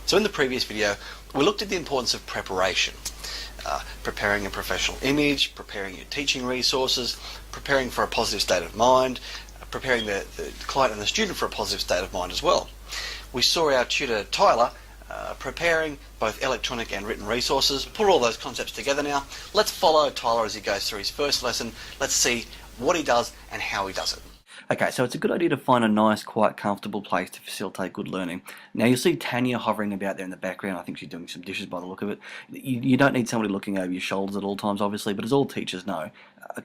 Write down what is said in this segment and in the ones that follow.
So in the previous video, we looked at the importance of preparation. Preparing a professional image, preparing your teaching resources, preparing for a positive state of mind, preparing the client and the student for a positive state of mind as well. We saw our tutor Tyler preparing both electronic and written resources. Put all those concepts together now. Let's follow Tyler as he goes through his first lesson. Let's see what he does and how he does it. Okay, so it's a good idea to find a nice, quiet, comfortable place to facilitate good learning. Now you'll see Tanya hovering about there in the background. I think she's doing some dishes by the look of it. You don't need somebody looking over your shoulders at all times, obviously, but as all teachers know,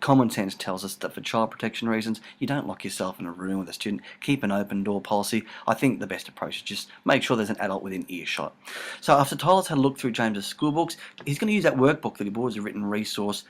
common sense tells us that for child protection reasons, you don't lock yourself in a room with a student. Keep an open door policy. I think the best approach is just make sure there's an adult within earshot. So after Tyler's had a look through James's school books, he's going to use that workbook that he bought as a written resource.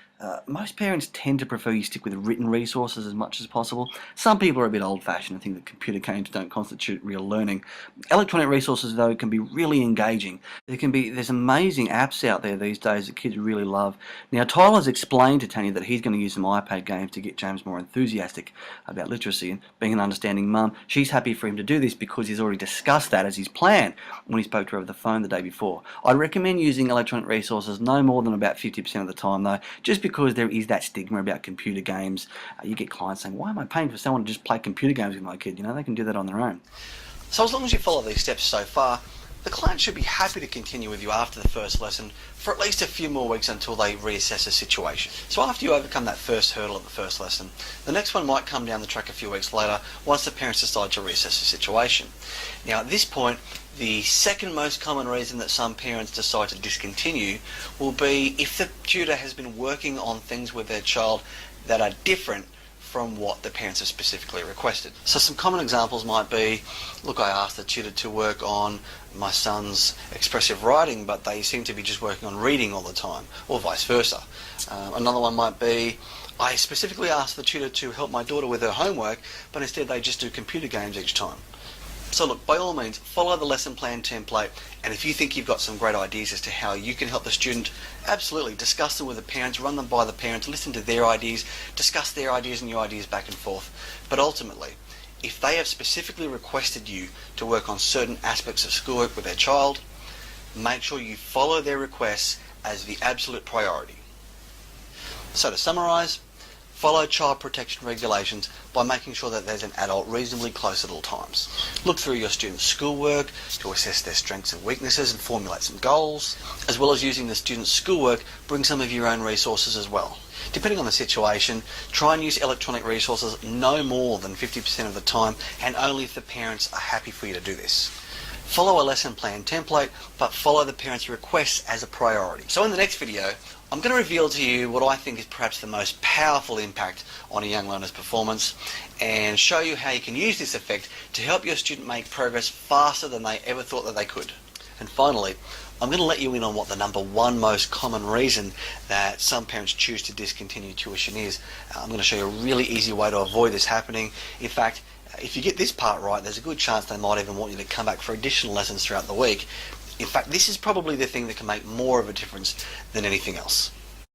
Most parents tend to prefer you stick with written resources as much as possible. Some people are a bit old-fashioned and think that computer games don't constitute real learning. Electronic resources, though, can be really engaging. There's amazing apps out there these days that kids really love. Now, Tyler's explained to Tanya that he's going to use some iPad games to get James more enthusiastic about literacy, and being an understanding mum, she's happy for him to do this because he's already discussed that as his plan when he spoke to her over the phone the day before. I'd recommend using electronic resources no more than about 50% of the time, though, just because there is that stigma about computer games. You get clients saying, why am I paying for someone to just play computer games with my kid? You know, they can do that on their own. So as long as you follow these steps so far, the client should be happy to continue with you after the first lesson for at least a few more weeks until they reassess the situation. So after you overcome that first hurdle of the first lesson, the next one might come down the track a few weeks later once the parents decide to reassess the situation. Now at this point, the second most common reason that some parents decide to discontinue will be if the tutor has been working on things with their child that are different from what the parents have specifically requested. So some common examples might be, look, I asked the tutor to work on my son's expressive writing, but they seem to be just working on reading all the time, or vice versa. Another one might be, I specifically asked the tutor to help my daughter with her homework, but instead they just do computer games each time. So look, by all means, follow the lesson plan template, and if you think you've got some great ideas as to how you can help the student, absolutely, discuss them with the parents, run them by the parents, listen to their ideas, discuss their ideas and your ideas back and forth. But ultimately, if they have specifically requested you to work on certain aspects of schoolwork with their child, make sure you follow their requests as the absolute priority. So to summarise, follow child protection regulations by making sure that there's an adult reasonably close at all times. Look through your students' schoolwork to assess their strengths and weaknesses and formulate some goals. As well as using the students' schoolwork, bring some of your own resources as well. Depending on the situation, try and use electronic resources no more than 50% of the time, and only if the parents are happy for you to do this. Follow a lesson plan template, but follow the parents' requests as a priority. So in the next video, I'm going to reveal to you what I think is perhaps the most powerful impact on a young learner's performance, and show you how you can use this effect to help your student make progress faster than they ever thought that they could. And finally, I'm going to let you in on what the number one most common reason that some parents choose to discontinue tuition is. I'm going to show you a really easy way to avoid this happening. In fact, if you get this part right, there's a good chance they might even want you to come back for additional lessons throughout the week. In fact, this is probably the thing that can make more of a difference than anything else.